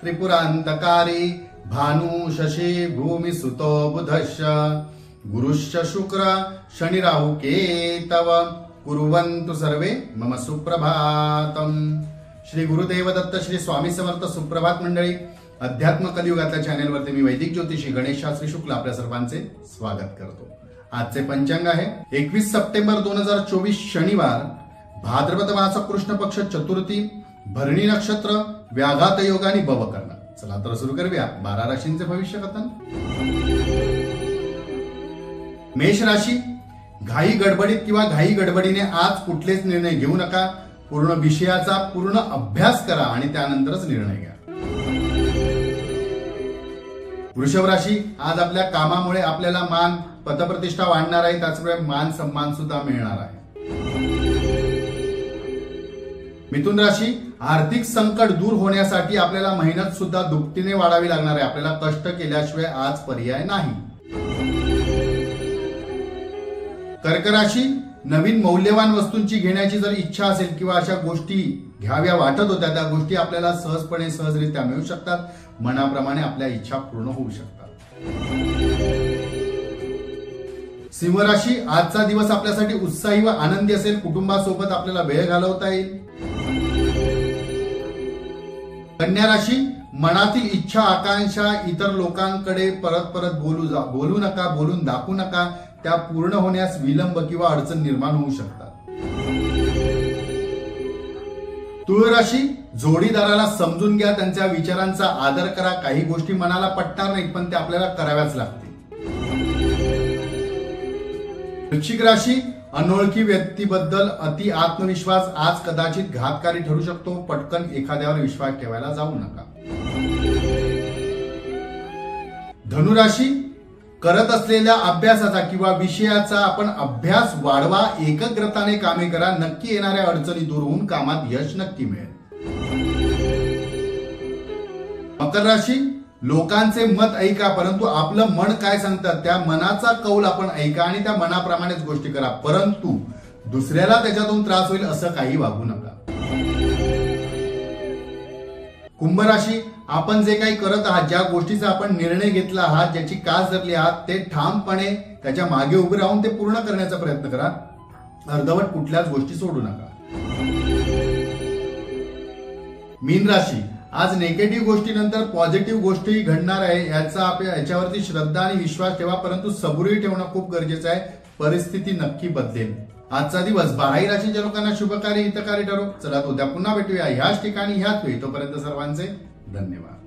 त्रिपुरांतकारी भानु शशी भूमि सुतो बुधश्च गुरुश्च शुक्र शनि राहु केतव कुर्वन्तु सर्वे मम सुप्रभातम। श्री गुरुदेव दत्त श्री स्वामी समर्थ। सुप्रभात मंडळी, अध्यात्म कलियुगातल्या चॅनेलवरती मी वैदिक ज्योतिषी गणेश शास्त्री शुक्ल आपल्या सर्वांचे स्वागत करतो। आजचे पंचांग आहे 21 सप्टेंबर 2024 शनिवार, भाद्रपद मास कृष्ण पक्ष चतुर्थी, भरणी नक्षत्र, व्याघात योग आणि भवकर्ण। चला तर सुरू करूया 12 राशींचे भविष्य कथन। मेष राशी, घाई गडबडीत किंवा घाई गडबडीने आज कुठलेच निर्णय घेऊ नका। पूर्ण विषयाचा पूर्ण अभ्यास करा आणि त्यानंतरच निर्णय घ्या। वृषभ राशी, आज आपल्या कामामुळे आपल्याला मान पतप्रतिष्ठा वाढणार आहे, त्याचवेळी मान सन्मान सुद्धा मिळणार आहे। मिथुन राशी, आर्थिक संकट दूर होण्यासाठी आपल्याला मेहनत सुद्धा दुपटीने वाढावी लागणार आहे। आपल्याला कष्ट केल्याशिवाय आज पर्याय नाही। कर्क राशी, नवीन मौल्यवान वस्तूंची घेण्याची जर इच्छा असेल किंवा अशा गोष्टी घ्याव्या वाटत होत्या, त्या गोष्टी आपल्याला सहजपणे सहजरित्या मिळू शकतात। मनाप्रमाणे आपल्या इच्छा पूर्ण होऊ शकतात। सिंह राशी, आजचा दिवस आपल्यासाठी उत्साही व आनंदी असेल। कुटुंबासोबत आपल्याला वेळ घालवता येईल। कन्या राशी, मनातील इच्छा आकांक्षा इतर लोकांकडे परत परत बोलू नका, बोलून दाखवू नका। त्या पूर्ण होण्यास विलंब किंवा अडचण निर्माण होऊ शकतात। तुळ राशी, जोडीदाराला समजून घ्या, त्यांच्या विचारांचा आदर करा। काही गोष्टी मनाला पटणार नाहीत, पण ते आपल्याला कराव्याच लागतील। वृश्चिक राशी, अनोळखी व्यक्तीबद्दल अति आत्मविश्वास आज कदाचित घातकारी ठरू शकतो। पटकन एखाद्यावर विश्वास ठेवायला जाऊ नका। धनुराशी, करत असलेल्या अभ्यासाचा किंवा विषयाचा आपण अभ्यास वाढवा, एकाग्रताने कामे करा। नक्की येणाऱ्या अडचणी दूर होऊन कामात यश नक्की मिळेल। मकर राशी, लोकांचे मत ऐका, परंतु आपलं मन काय सांगतात त्या मनाचा कौल आपण ऐका आणि त्या मनाप्रमाणेच गोष्टी करा, परंतु दुसऱ्याला त्याच्यातून त्रास होईल असं काही वागू नका। कुंभ राशी, आपण जे काही करत आहात, ज्या गोष्टीचा आपण निर्णय घेतला आहात, ज्याची कास धरली आहात, ते ठामपणे त्याच्या मागे उभे राहून ते पूर्ण करण्याचा प्रयत्न करा। अर्धवट कुठल्याच गोष्टी सोडू नका। मीन राशी, आज नेगेटिव्ह गोष्टीनंतर पॉझिटिव्ह गोष्टी घडणार आहे, याच्यावरती श्रद्धा आणि विश्वास ठेवा, परंतु सबुरी ठेवणं खूप गरजेचं आहे। परिस्थिती नक्की बदलेल। आजचा दिवस 12 राशीच्या लोकांना शुभकारी हितकारी ठरो। चला उद्या पुन्हा भेटूया ह्याच ठिकाणी ह्याच वेळी। तोपर्यंत सर्वांचे धन्यवाद।